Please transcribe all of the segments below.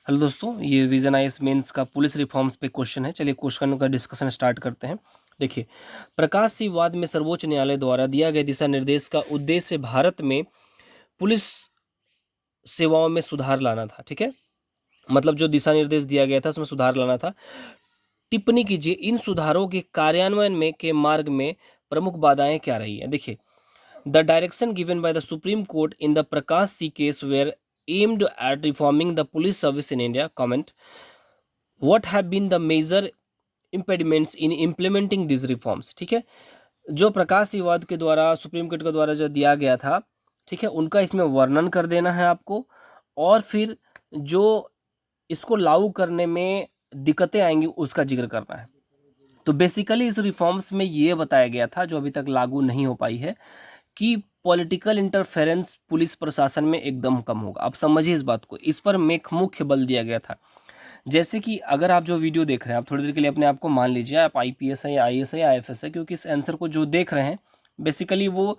Hello दोस्तों, ये vision IAS mains का पुलिस रिफॉर्म्स पे क्वेश्चन है। चलिए क्वेश्चन का डिस्कशन स्टार्ट करते हैं। देखिए, प्रकाश सिंह वाद में सर्वोच्च न्यायालय द्वारा दिया गया दिशा निर्देश का उद्देश्य भारत में पुलिस सेवाओं में सुधार लाना था। ठीक है, मतलब जो दिशा निर्देश दिया गया था उसमें सुधार लाना था। टिप्पणी कीजिए, इन सुधारों के कार्यान्वयन में के मार्ग में प्रमुख बाधाएं क्या रही है। देखिए, the direction given by the Supreme Court in the Prakash सी case were aimed at reforming the police service in India. Comment: what have been the major impediments in implementing these reforms? ठीक है, जो प्रकाश सिंह वाद के द्वारा सुप्रीम कोर्ट के द्वारा जो दिया गया था, ठीक है, उनका इसमें वर्णन कर देना है आपको, और फिर जो इसको लागू करने में दिक्कतें आएंगी उसका जिक्र करना है। तो बेसिकली इस रिफॉर्म्स में ये बताया गया था, जो अभी तक लागू नहीं हो पाई है, कि पॉलिटिकल इंटरफेरेंस पुलिस प्रशासन में एकदम कम होगा। आप समझिए इस बात को, इस पर मुख्य बल दिया गया था। जैसे कि अगर आप जो वीडियो देख रहे हैं, आप थोड़ी देर के लिए अपने आप को मान लीजिए आप आईपीएस है या आईएएस है या आईएफएस है, क्योंकि इस आंसर को जो देख रहे हैं बेसिकली वो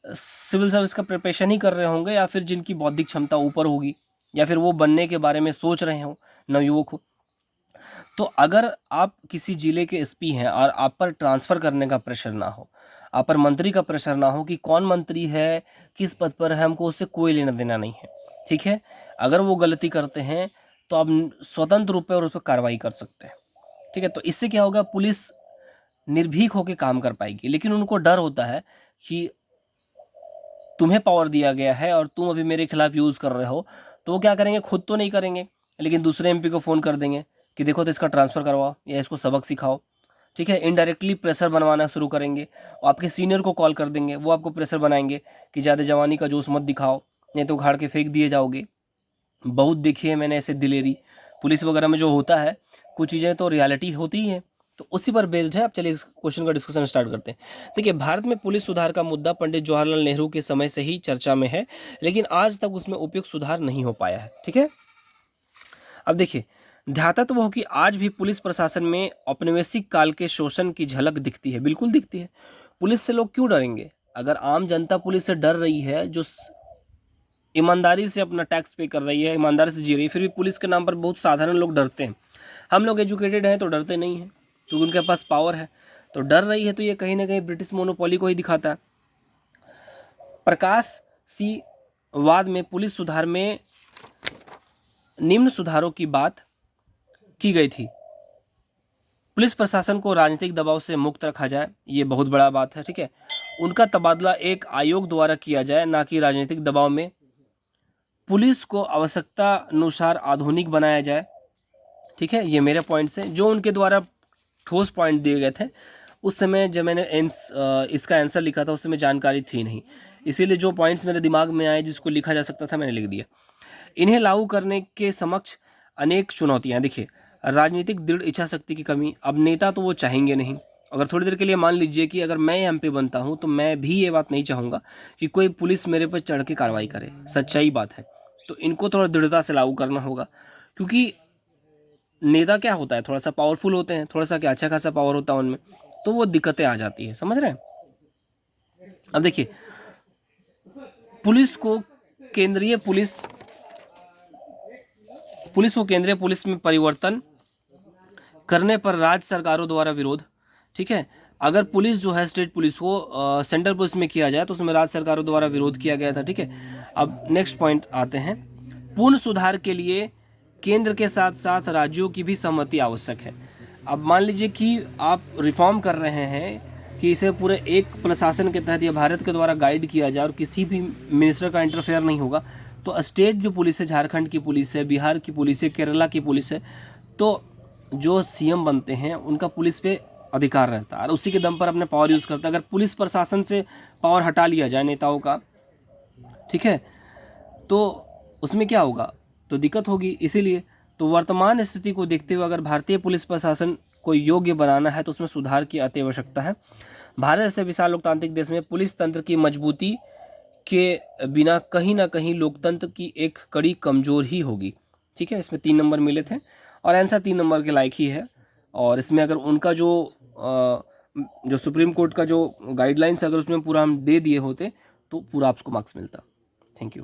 सिविल सर्विस का प्रिपरेशन ही कर रहे होंगे, या फिर जिनकी बौद्धिक क्षमता ऊपर होगी, या फिर वो बनने के बारे में सोच रहे हो, नवयुवक हो। तो अगर आप किसी जिले के एसपी हैं और आप पर ट्रांसफ़र करने का प्रेशर ना हो, आप पर मंत्री का प्रेशर ना हो कि कौन मंत्री है, किस पद पर है, हमको उससे कोई लेना देना नहीं है। ठीक है, अगर वो गलती करते हैं तो आप स्वतंत्र रूप से उस पर कार्रवाई कर सकते हैं। ठीक है, तो इससे क्या होगा, पुलिस निर्भीक होकर काम कर पाएगी। लेकिन उनको डर होता है कि तुम्हें पावर दिया गया है और तुम अभी मेरे खिलाफ यूज़ कर रहे हो, तो वो क्या करेंगे, खुद तो नहीं करेंगे लेकिन दूसरे एमपी को फ़ोन कर देंगे कि देखो तो इसका ट्रांसफ़र करवाओ या इसको सबक सिखाओ। ठीक है, इनडायरेक्टली प्रेशर बनवाना शुरू करेंगे, और आपके सीनियर को कॉल कर देंगे, वो आपको प्रेशर बनाएंगे कि ज़्यादा जवानी का जोश मत दिखाओ, नहीं तो उखाड़ के फेंक दिए जाओगे। बहुत देखी है मैंने ऐसे दिलेरी पुलिस वगैरह में जो होता है, कुछ चीज़ें तो रियलिटी होती ही हैं। तो उसी पर बेस्ड है। अब चलिए इस क्वेश्चन का डिस्कशन स्टार्ट करते हैं। देखिए, भारत में पुलिस सुधार का मुद्दा पंडित जवाहरलाल नेहरू के समय से ही चर्चा में है, लेकिन आज तक उसमें उपयुक्त सुधार नहीं हो पाया है। ठीक है, अब देखिए, ध्यातत्व हो कि आज भी पुलिस प्रशासन में औपनिवेशिक काल के शोषण की झलक दिखती है। बिल्कुल दिखती है। पुलिस से लोग क्यों डरेंगे? अगर आम जनता पुलिस से डर रही है, जो ईमानदारी से अपना टैक्स पे कर रही है, ईमानदारी से जी रही है, फिर भी पुलिस के नाम पर बहुत साधारण लोग डरते हैं। हम लोग एजुकेटेड हैं तो डरते नहीं हैं, क्योंकि उनके पास पावर है। तो डर रही है तो ये कहीं ना कहीं ब्रिटिश मोनोपोली को ही दिखाता है। प्रकाश सिंह वाद में पुलिस सुधार में निम्न सुधारों की बात की गई थी। पुलिस प्रशासन को राजनीतिक दबाव से मुक्त रखा जाए, ये बहुत बड़ा बात है। ठीक है, उनका तबादला एक आयोग द्वारा किया जाए, ना कि राजनीतिक दबाव में। पुलिस को आवश्यकता अनुसार आधुनिक बनाया जाए। ठीक है, ये मेरे पॉइंट्स हैं जो उनके द्वारा ठोस पॉइंट दिए गए थे। उस समय जब मैंने इसका आंसर लिखा था उस समय जानकारी थी नहीं, इसीलिए जो पॉइंट्स मेरे दिमाग में आए जिसको लिखा जा सकता था मैंने लिख दिया। इन्हें लागू करने के समक्ष अनेक चुनौतियां। देखिए, राजनीतिक दृढ़ इच्छा शक्ति की कमी। अब नेता तो वो चाहेंगे नहीं। अगर थोड़ी देर के लिए मान लीजिए कि अगर मैं एमपी बनता हूं तो मैं भी ये बात नहीं चाहूँगा कि कोई पुलिस मेरे पर चढ़ के कार्रवाई करे। सच्चाई बात है। तो इनको थोड़ा दृढ़ता से लागू करना होगा, क्योंकि नेता क्या होता है, थोड़ा सा पावरफुल होते हैं, थोड़ा सा क्या अच्छा खासा पावर होता है उनमें, तो वो दिक्कतें आ जाती है। समझ रहे हैं? अब देखिए, पुलिस को केंद्रीय पुलिस में परिवर्तन करने पर राज्य सरकारों द्वारा विरोध। ठीक है, अगर पुलिस जो है स्टेट पुलिस को सेंट्रल पुलिस में किया जाए तो उसमें राज्य सरकारों द्वारा विरोध किया गया था। ठीक है, अब नेक्स्ट पॉइंट आते हैं। पूर्ण सुधार के लिए केंद्र के साथ साथ राज्यों की भी सहमति आवश्यक है। अब मान लीजिए कि आप रिफॉर्म कर रहे हैं कि इसे पूरे एक प्रशासन के तहत या भारत के द्वारा गाइड किया जाए और किसी भी मिनिस्टर का इंटरफेयर नहीं होगा, तो स्टेट जो पुलिस है, झारखंड की पुलिस है, बिहार की पुलिस है, केरला की पुलिस है, तो जो सीएम बनते हैं उनका पुलिस पे अधिकार रहता है और उसी के दम पर अपने पावर यूज़ करता है। अगर पुलिस प्रशासन से पावर हटा लिया जाए नेताओं का, ठीक है, तो उसमें क्या होगा, तो दिक्कत होगी। इसीलिए तो वर्तमान स्थिति को देखते हुए अगर भारतीय पुलिस प्रशासन को योग्य बनाना है तो उसमें सुधार की अति आवश्यकता है। भारत जैसे विशाल लोकतांत्रिक देश में पुलिस तंत्र की मजबूती के बिना कहीं ना कहीं लोकतंत्र की एक कड़ी कमज़ोर ही होगी। ठीक है, इसमें 3 नंबर मिले थे और आंसर 3 नंबर के लायक ही है। और इसमें अगर उनका जो सुप्रीम कोर्ट का जो गाइडलाइंस अगर उसमें पूरा हम दे दिए होते तो पूरा आपको मार्क्स मिलता। Thank you.